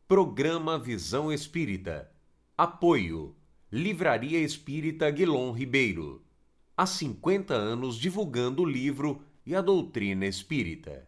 Programa Visão Espírita. Apoio. Livraria Espírita Guilom Ribeiro. Há 50 anos divulgando o livro e a doutrina espírita.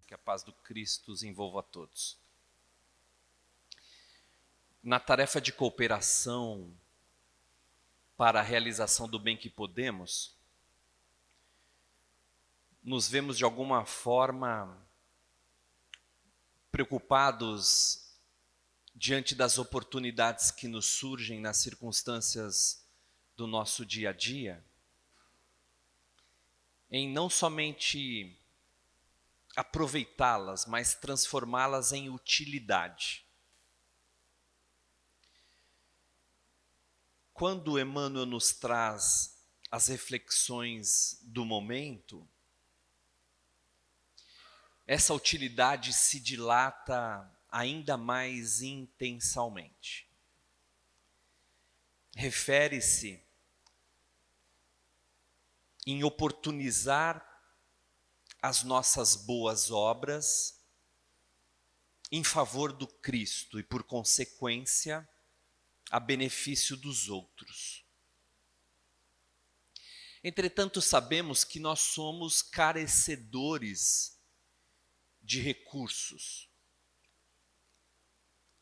Que a paz do Cristo os envolva a todos. Na tarefa de cooperação para a realização do bem que podemos, nos vemos de alguma forma preocupados diante das oportunidades que nos surgem nas circunstâncias do nosso dia a dia, em não somente aproveitá-las, mas transformá-las em utilidade. Quando Emmanuel nos traz as reflexões do momento, essa utilidade se dilata ainda mais intensamente. Refere-se em oportunizar as nossas boas obras em favor do Cristo e, por consequência, a benefício dos outros. Entretanto, sabemos que nós somos carecedores de recursos,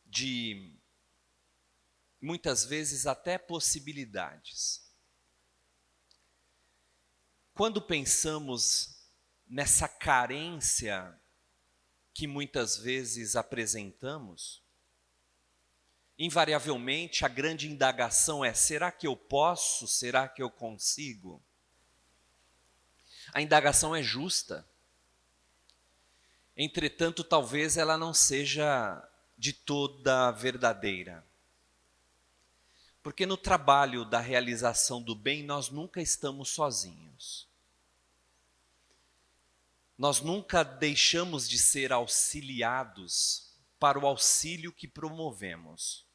de muitas vezes até possibilidades. Quando pensamos nessa carência que muitas vezes apresentamos, invariavelmente a grande indagação é: será que eu posso? Será que eu consigo? A indagação é justa. Entretanto, talvez ela não seja de toda verdadeira. Porque no trabalho da realização do bem, nós nunca estamos sozinhos. Nós nunca deixamos de ser auxiliados para o auxílio que promovemos.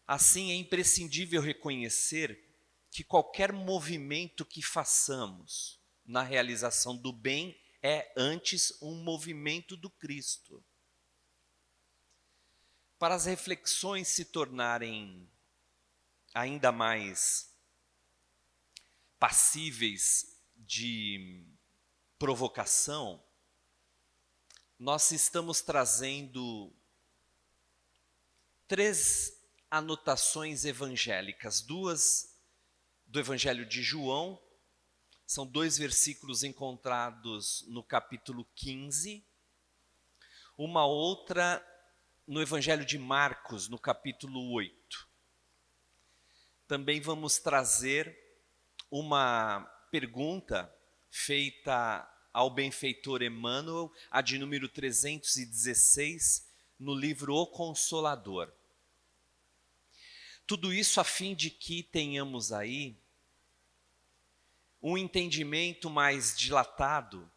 Assim, é imprescindível reconhecer que qualquer movimento que façamos na realização do bem é antes um movimento do Cristo. Para as reflexões se tornarem ainda mais passíveis de provocação, nós estamos trazendo 3 anotações evangélicas, 2 do Evangelho de João, são 2 versículos encontrados no capítulo 15, uma outra no Evangelho de Marcos, no capítulo 8. Também vamos trazer uma pergunta feita ao benfeitor Emmanuel, a de número 316, no livro O Consolador. Tudo isso a fim de que tenhamos aí um entendimento mais dilatado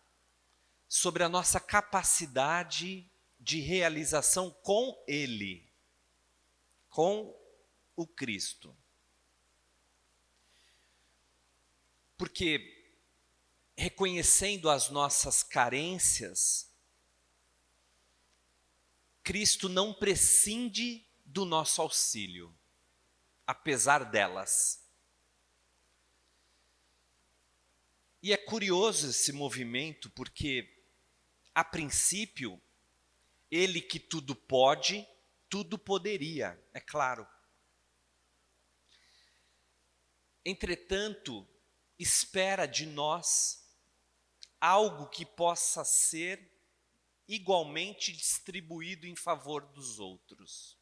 sobre a nossa capacidade de realização com Ele, com o Cristo. Porque, reconhecendo as nossas carências, Cristo não prescinde do nosso auxílio, apesar delas. E é curioso esse movimento, porque, a princípio, Ele que tudo pode, tudo poderia, é claro. Entretanto, espera de nós algo que possa ser igualmente distribuído em favor dos outros.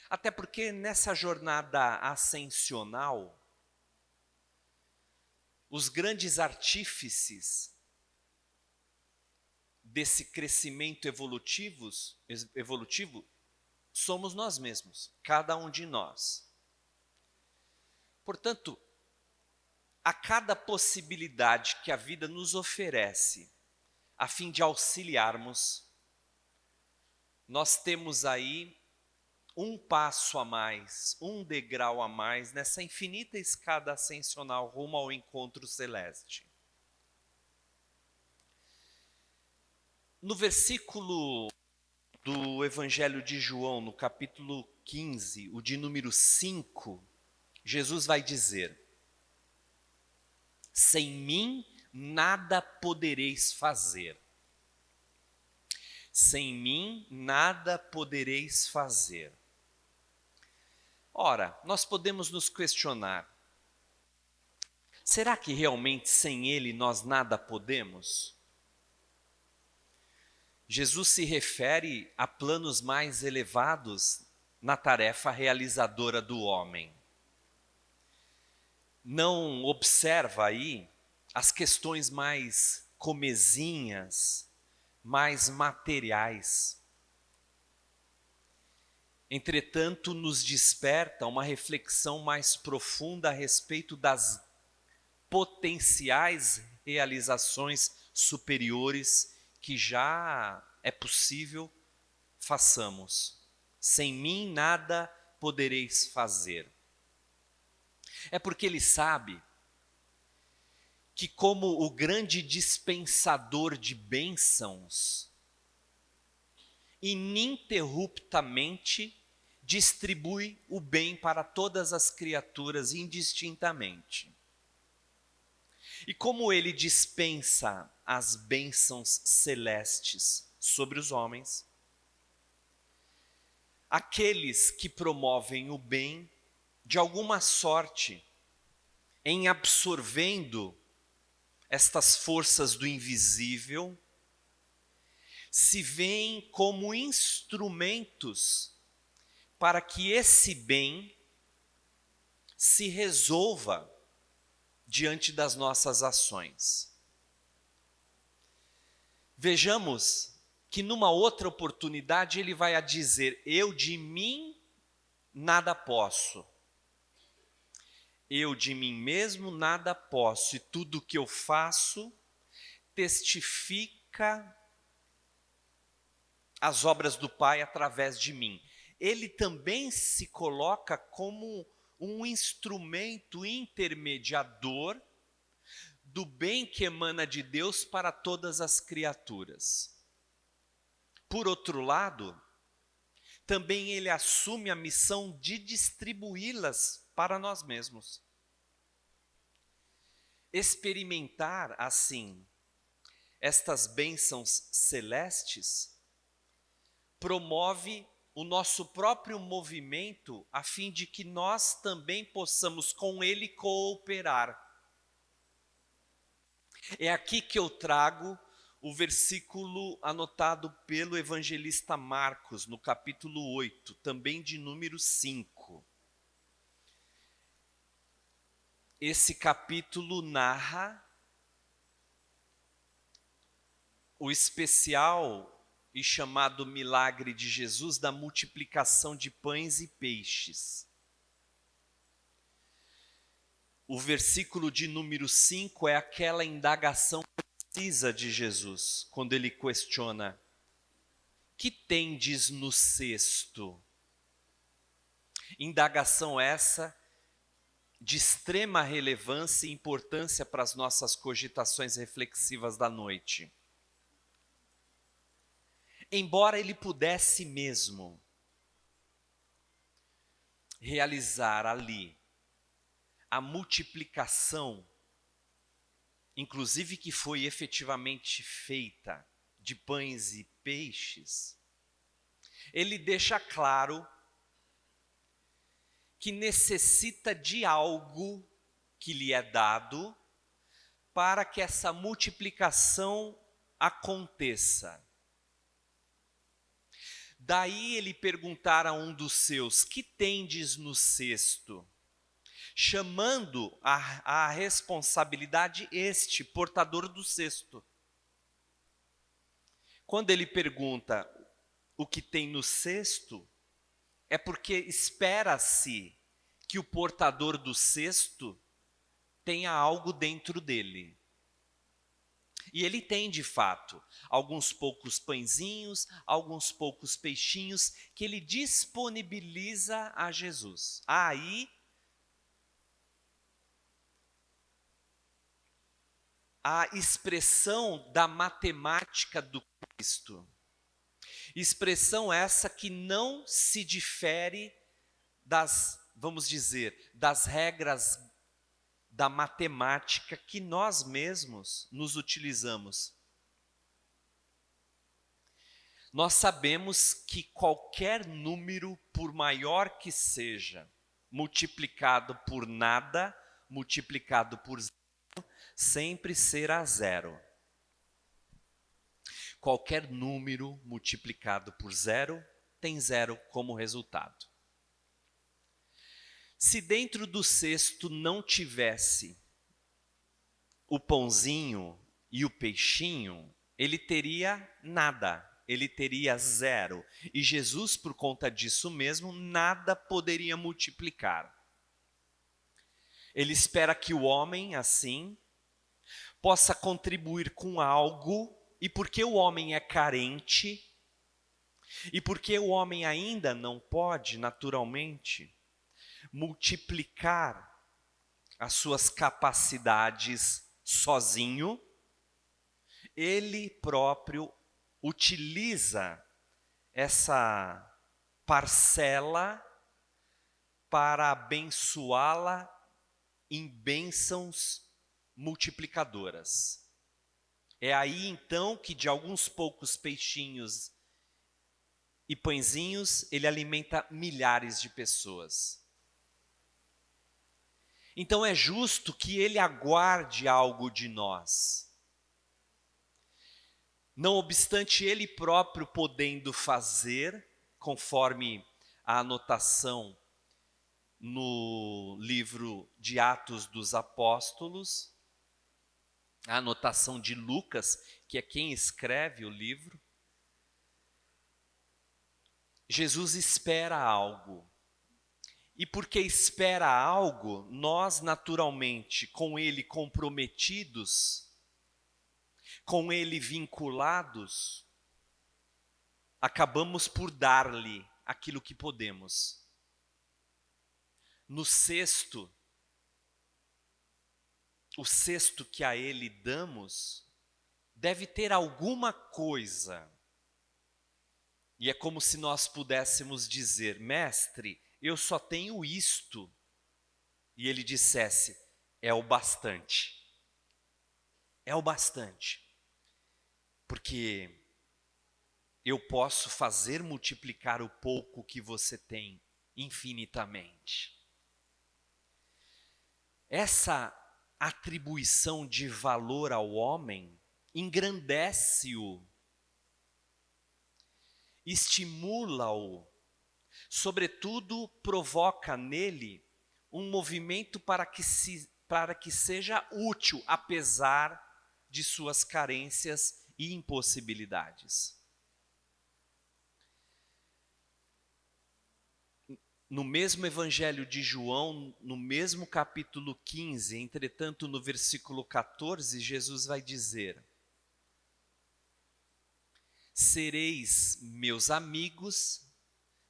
Até porque nessa jornada ascensional, os grandes artífices desse crescimento evolutivo somos nós mesmos, cada um de nós. Portanto, a cada possibilidade que a vida nos oferece, a fim de auxiliarmos, nós temos aí um passo a mais, um degrau a mais nessa infinita escada ascensional rumo ao encontro celeste. No versículo do Evangelho de João, no capítulo 15, o de número 5, Jesus vai dizer: sem mim nada podereis fazer. Sem mim nada podereis fazer. Ora, nós podemos nos questionar: será que realmente sem Ele nós nada podemos? Jesus se refere a planos mais elevados na tarefa realizadora do homem. Não observa aí as questões mais comezinhas, mais materiais. Entretanto, nos desperta uma reflexão mais profunda a respeito das potenciais realizações superiores que já é possível façamos. Sem mim nada podereis fazer. É porque ele sabe que, como o grande dispensador de bênçãos, ininterruptamente distribui o bem para todas as criaturas indistintamente. E como ele dispensa as bênçãos celestes sobre os homens, aqueles que promovem o bem, de alguma sorte, em absorvendo estas forças do invisível, se veem como instrumentos para que esse bem se resolva diante das nossas ações. Vejamos que numa outra oportunidade ele vai a dizer: eu de mim nada posso. Eu de mim mesmo nada posso, e tudo o que eu faço testifica as obras do Pai através de mim. Ele também se coloca como um instrumento intermediador do bem que emana de Deus para todas as criaturas. Por outro lado, também ele assume a missão de distribuí-las para nós mesmos. Experimentar, assim, estas bênçãos celestes promove o nosso próprio movimento a fim de que nós também possamos com ele cooperar. É aqui que eu trago o versículo anotado pelo evangelista Marcos, no capítulo 8, também de número 5. Esse capítulo narra o especial e chamado milagre de Jesus da multiplicação de pães e peixes. O versículo de número 5 é aquela indagação precisa de Jesus, quando ele questiona: que tendes no cesto? Indagação essa de extrema relevância e importância para as nossas cogitações reflexivas da noite. Embora ele pudesse mesmo realizar ali a multiplicação, inclusive que foi efetivamente feita, de pães e peixes, ele deixa claro que necessita de algo que lhe é dado para que essa multiplicação aconteça. Daí ele perguntar a um dos seus: que tendes no cesto? Chamando a responsabilidade este, portador do cesto. Quando ele pergunta o que tem no cesto, é porque espera-se que o portador do cesto tenha algo dentro dele. E ele tem, de fato, alguns poucos pãezinhos, alguns poucos peixinhos, que ele disponibiliza a Jesus. Aí, a expressão da matemática do Cristo. Expressão essa que não se difere das, vamos dizer, das regras da matemática que nós mesmos nos utilizamos. Nós sabemos que qualquer número, por maior que seja, multiplicado por nada, multiplicado por zero, sempre será zero. Qualquer número multiplicado por zero tem zero como resultado. Se dentro do cesto não tivesse o pãozinho e o peixinho, ele teria nada, ele teria zero. E Jesus, por conta disso mesmo, nada poderia multiplicar. Ele espera que o homem, assim, possa contribuir com algo, e porque o homem é carente, e porque o homem ainda não pode, naturalmente, multiplicar as suas capacidades sozinho, ele próprio utiliza essa parcela para abençoá-la em bênçãos multiplicadoras. É aí então que de alguns poucos peixinhos e pãezinhos ele alimenta milhares de pessoas. Então é justo que ele aguarde algo de nós. Não obstante ele próprio podendo fazer, conforme a anotação no livro de Atos dos Apóstolos, a anotação de Lucas, que é quem escreve o livro, Jesus espera algo. E porque espera algo, nós naturalmente, com ele comprometidos, com ele vinculados, acabamos por dar-lhe aquilo que podemos. No cesto, o cesto que a ele damos, deve ter alguma coisa. E é como se nós pudéssemos dizer: mestre, eu só tenho isto. E ele dissesse: é o bastante. É o bastante. Porque eu posso fazer multiplicar o pouco que você tem infinitamente. Essa atribuição de valor ao homem engrandece-o, estimula-o, sobretudo provoca nele um movimento para que seja útil, apesar de suas carências e impossibilidades. No mesmo Evangelho de João, no mesmo capítulo 15, entretanto no versículo 14, Jesus vai dizer: sereis meus amigos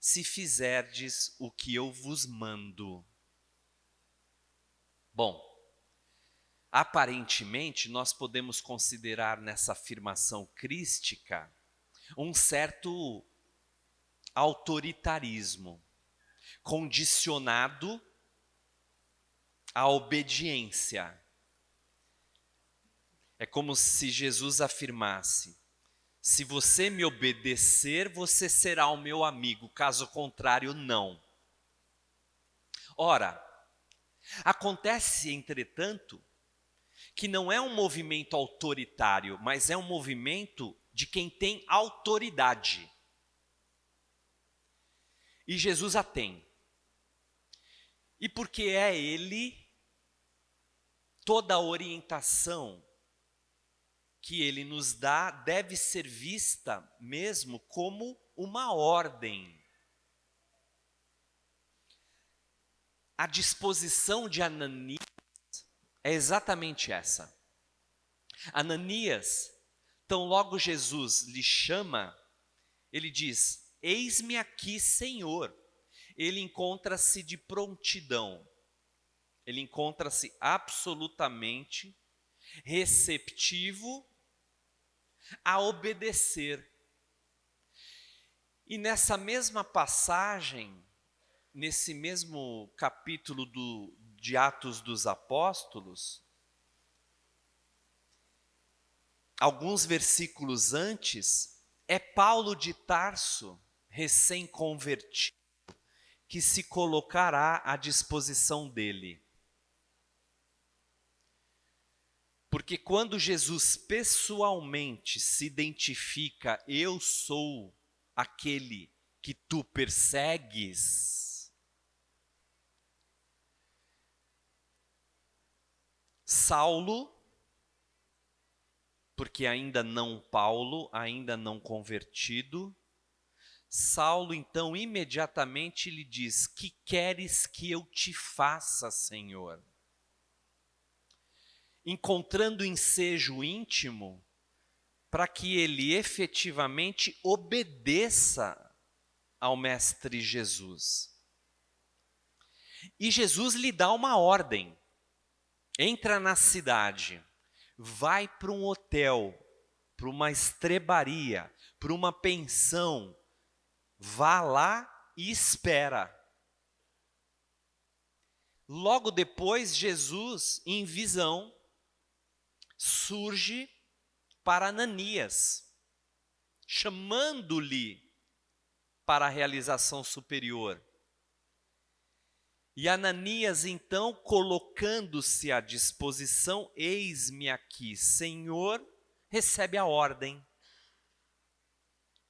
se fizerdes o que eu vos mando. Bom, aparentemente nós podemos considerar nessa afirmação crística um certo autoritarismo, condicionado à obediência. É como se Jesus afirmasse: se você me obedecer, você será o meu amigo, caso contrário, não. Ora, acontece, entretanto, que não é um movimento autoritário, mas é um movimento de quem tem autoridade. E Jesus a tem. E porque é ele, toda a orientação que ele nos dá deve ser vista mesmo como uma ordem. A disposição de Ananias é exatamente essa. Ananias, tão logo Jesus lhe chama, ele diz: eis-me aqui, Senhor. Ele encontra-se de prontidão, ele encontra-se absolutamente receptivo a obedecer. E nessa mesma passagem, nesse mesmo capítulo de Atos dos Apóstolos, alguns versículos antes, é Paulo de Tarso, recém-convertido, que se colocará à disposição dele. Porque quando Jesus pessoalmente se identifica, eu sou aquele que tu persegues, Saulo, porque ainda não Paulo, ainda não convertido, Saulo então imediatamente lhe diz: que queres que eu te faça, Senhor? Encontrando ensejo íntimo para que ele efetivamente obedeça ao Mestre Jesus. E Jesus lhe dá uma ordem: entra na cidade, vai para um hotel, para uma estrebaria, para uma pensão, vá lá e espera. Logo depois, Jesus, em visão, surge para Ananias, chamando-lhe para a realização superior. E Ananias, então, colocando-se à disposição, eis-me aqui, Senhor, recebe a ordem.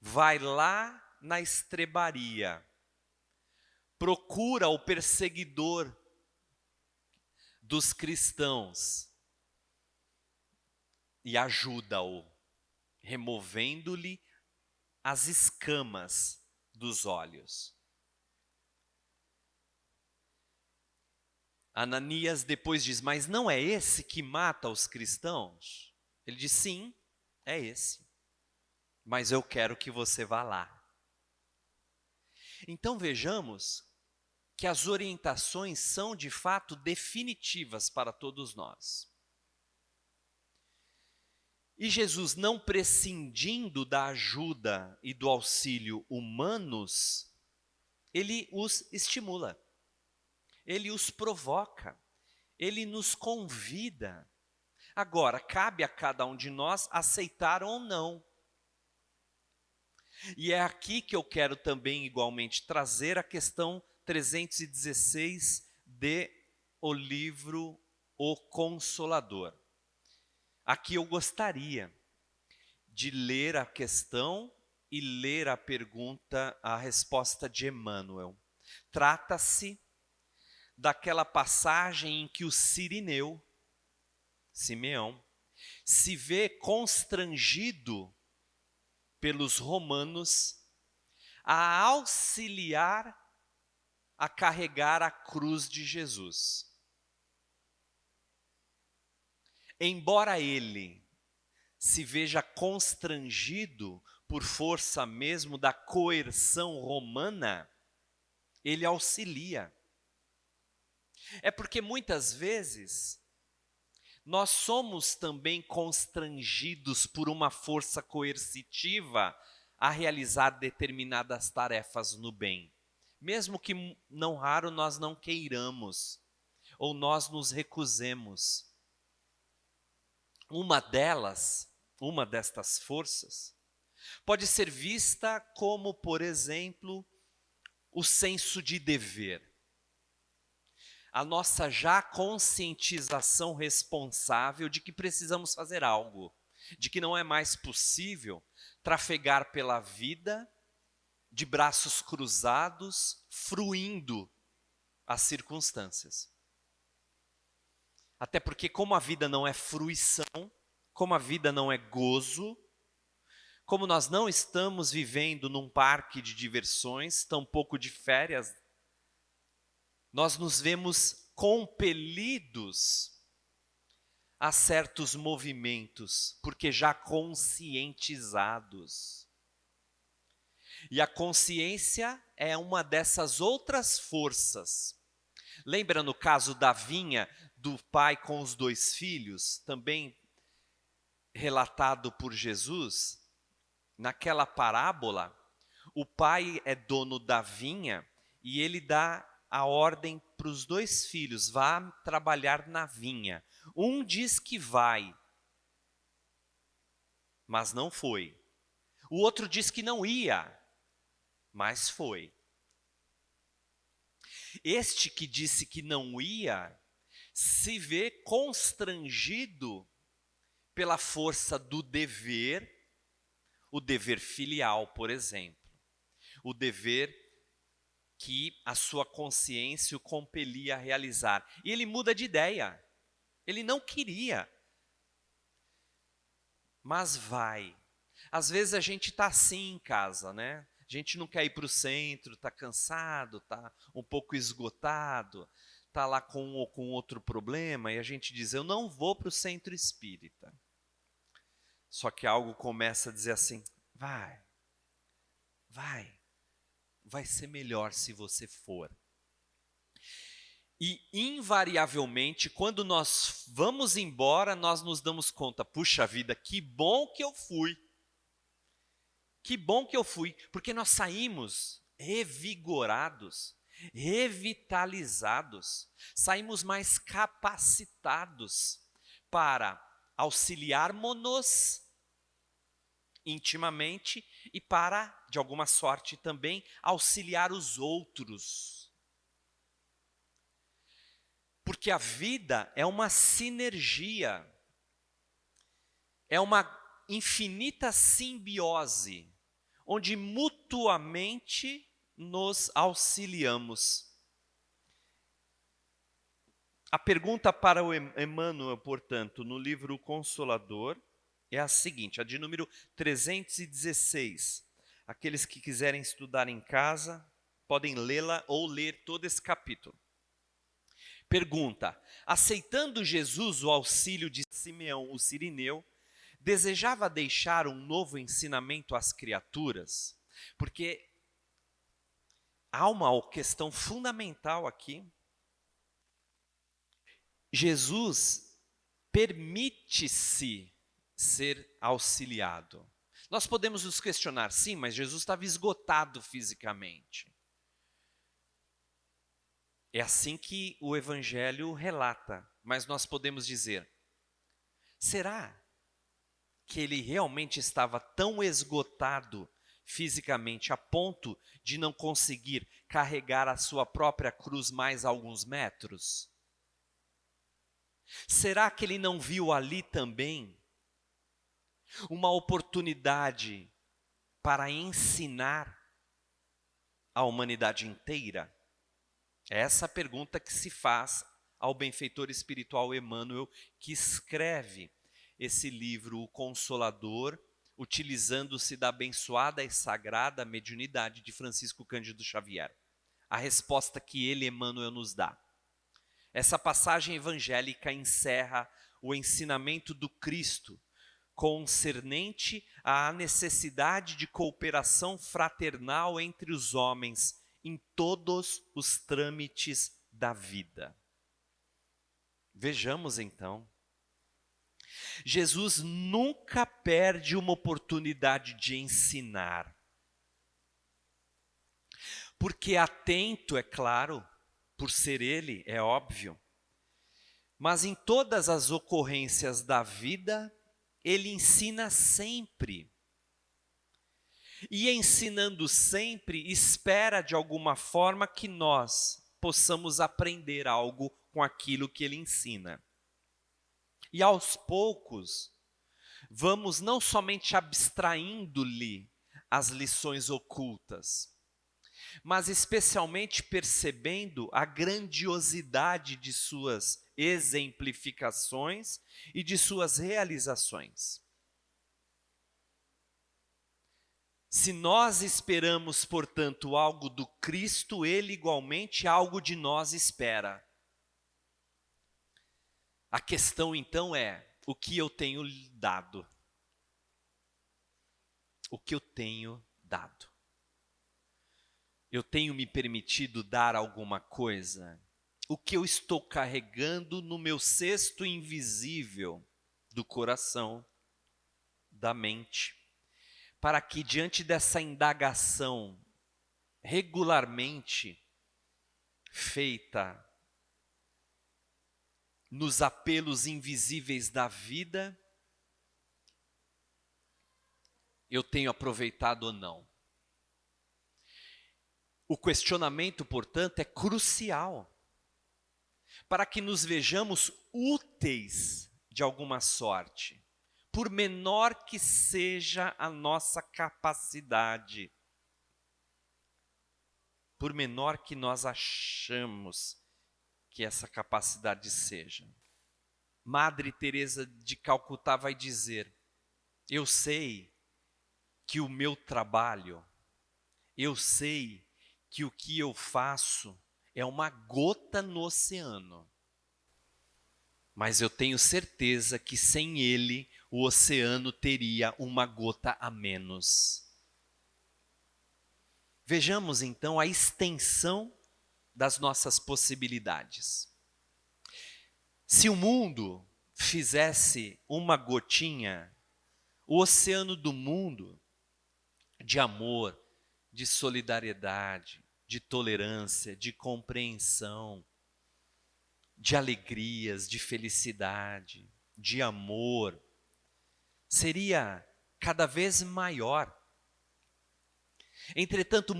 Vai lá na estrebaria, procura o perseguidor dos cristãos e ajuda-o, removendo-lhe as escamas dos olhos. Ananias depois diz: mas não é esse que mata os cristãos? Ele diz: sim, é esse, mas eu quero que você vá lá. Então vejamos que as orientações são de fato definitivas para todos nós. E Jesus, não prescindindo da ajuda e do auxílio humanos, ele os estimula, ele os provoca, ele nos convida. Agora, cabe a cada um de nós aceitar ou não. E é aqui que eu quero também igualmente trazer a questão 316 de o livro O Consolador. Aqui eu gostaria de ler a questão e ler a pergunta, a resposta de Emmanuel. Trata-se daquela passagem em que o Cirineu, Simeão, se vê constrangido pelos romanos a auxiliar a carregar a cruz de Jesus. Embora ele se veja constrangido por força mesmo da coerção romana, ele auxilia. É porque muitas vezes nós somos também constrangidos por uma força coercitiva a realizar determinadas tarefas no bem, mesmo que não raro nós não queiramos ou nós nos recusemos. Uma destas forças, pode ser vista como, por exemplo, o senso de dever. A nossa já conscientização responsável de que precisamos fazer algo, de que não é mais possível trafegar pela vida de braços cruzados, fruindo as circunstâncias. Até porque, como a vida não é fruição, como a vida não é gozo, como nós não estamos vivendo num parque de diversões, tampouco de férias, nós nos vemos compelidos a certos movimentos, porque já conscientizados. E a consciência é uma dessas outras forças. Lembra no caso da vinha do pai com os 2 filhos, também relatado por Jesus? Naquela parábola, o pai é dono da vinha e ele dá a ordem para os 2 filhos, vá trabalhar na vinha. Um diz que vai, mas não foi. O outro diz que não ia, mas foi. Este que disse que não ia, se vê constrangido pela força do dever, o dever filial, por exemplo. O dever que a sua consciência o compelia a realizar. E ele muda de ideia. Ele não queria, mas vai. Às vezes a gente está assim em casa, né? A gente não quer ir para o centro, está cansado, está um pouco esgotado, está lá com outro problema, e a gente diz, eu não vou para o centro espírita. Só que algo começa a dizer assim, vai ser melhor se você for. E invariavelmente, quando nós vamos embora, nós nos damos conta, puxa vida, que bom que eu fui. Que bom que eu fui, porque nós saímos revigorados, revitalizados, saímos mais capacitados para auxiliarmos-nos intimamente e para, de alguma sorte também, auxiliar os outros. Porque a vida é uma sinergia, é uma infinita simbiose, onde mutuamente nos auxiliamos. A pergunta para o Emmanuel, portanto, no livro Consolador, é a seguinte, a de número 316. Aqueles que quiserem estudar em casa, podem lê-la ou ler todo esse capítulo. Pergunta, aceitando Jesus o auxílio de Simeão, o Cirineu, desejava deixar um novo ensinamento às criaturas? Porque há uma questão fundamental aqui. Jesus permite-se ser auxiliado. Nós podemos nos questionar, sim, mas Jesus estava esgotado fisicamente. É assim que o Evangelho relata, mas nós podemos dizer, será que ele realmente estava tão esgotado fisicamente a ponto de não conseguir carregar a sua própria cruz mais alguns metros? Será que ele não viu ali também uma oportunidade para ensinar a humanidade inteira? É essa a pergunta que se faz ao benfeitor espiritual Emmanuel, que escreve esse livro, O Consolador, utilizando-se da abençoada e sagrada mediunidade de Francisco Cândido Xavier. A resposta que ele, Emmanuel, nos dá. Essa passagem evangélica encerra o ensinamento do Cristo concernente à necessidade de cooperação fraternal entre os homens em todos os trâmites da vida. Vejamos então. Jesus nunca perde uma oportunidade de ensinar. Porque atento, é claro, por ser ele, é óbvio. Mas em todas as ocorrências da vida, ele ensina sempre. E ensinando sempre, espera de alguma forma que nós possamos aprender algo com aquilo que ele ensina. E aos poucos, vamos não somente abstraindo-lhe as lições ocultas, mas especialmente percebendo a grandiosidade de suas exemplificações e de suas realizações. Se nós esperamos, portanto, algo do Cristo, Ele igualmente algo de nós espera. A questão então é, o que eu tenho dado? O que eu tenho dado? Eu tenho me permitido dar alguma coisa? O que eu estou carregando no meu cesto invisível do coração, da mente, para que diante dessa indagação regularmente feita nos apelos invisíveis da vida, eu tenho aproveitado ou não? O questionamento, portanto, é crucial para que nos vejamos úteis de alguma sorte, por menor que seja a nossa capacidade, por menor que nós achamos que essa capacidade seja. Madre Teresa de Calcutá vai dizer: eu sei que o meu trabalho, eu sei que o que eu faço é uma gota no oceano, mas eu tenho certeza que sem ele o oceano teria uma gota a menos. Vejamos então a extensão das nossas possibilidades. Se o mundo fizesse uma gotinha, o oceano do mundo, de amor, de solidariedade, de tolerância, de compreensão, de alegrias, de felicidade, de amor, seria cada vez maior. Entretanto,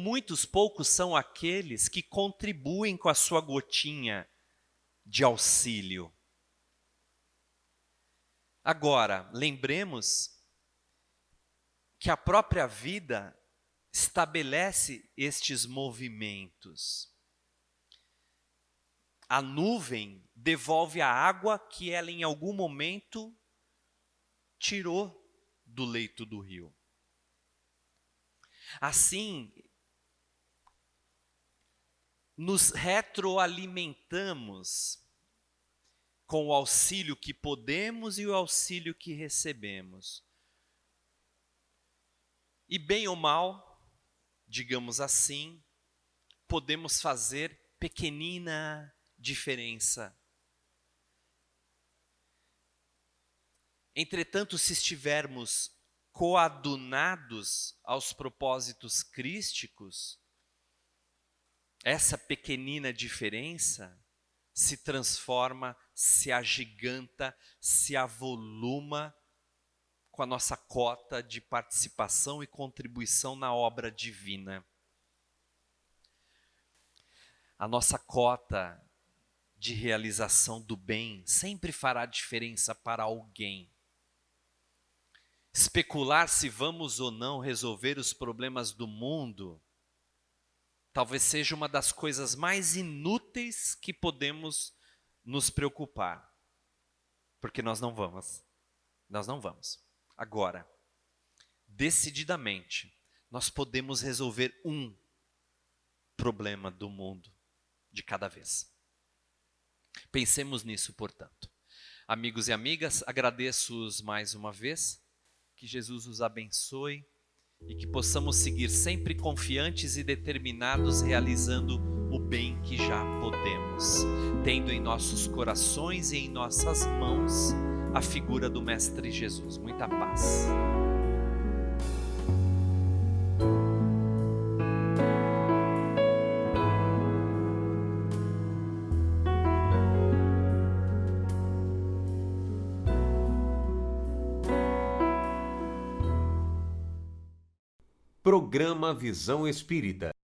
poucos são aqueles que contribuem com a sua gotinha de auxílio. Agora, lembremos que a própria vida estabelece estes movimentos. A nuvem devolve a água que ela em algum momento tirou do leito do rio. Assim, nos retroalimentamos com o auxílio que podemos e o auxílio que recebemos. E bem ou mal, digamos assim, podemos fazer pequenina diferença. Entretanto, se estivermos coadunados aos propósitos crísticos, essa pequenina diferença se transforma, se agiganta, se avoluma com a nossa cota de participação e contribuição na obra divina. A nossa cota de realização do bem sempre fará diferença para alguém. Especular se vamos ou não resolver os problemas do mundo talvez seja uma das coisas mais inúteis que podemos nos preocupar, porque nós não vamos. Agora, decididamente, nós podemos resolver um problema do mundo de cada vez. Pensemos nisso, portanto. Amigos e amigas, agradeço-os mais uma vez. Que Jesus os abençoe e que possamos seguir sempre confiantes e determinados, realizando o bem que já podemos, tendo em nossos corações e em nossas mãos a figura do Mestre Jesus. Muita paz. Programa Visão Espírita.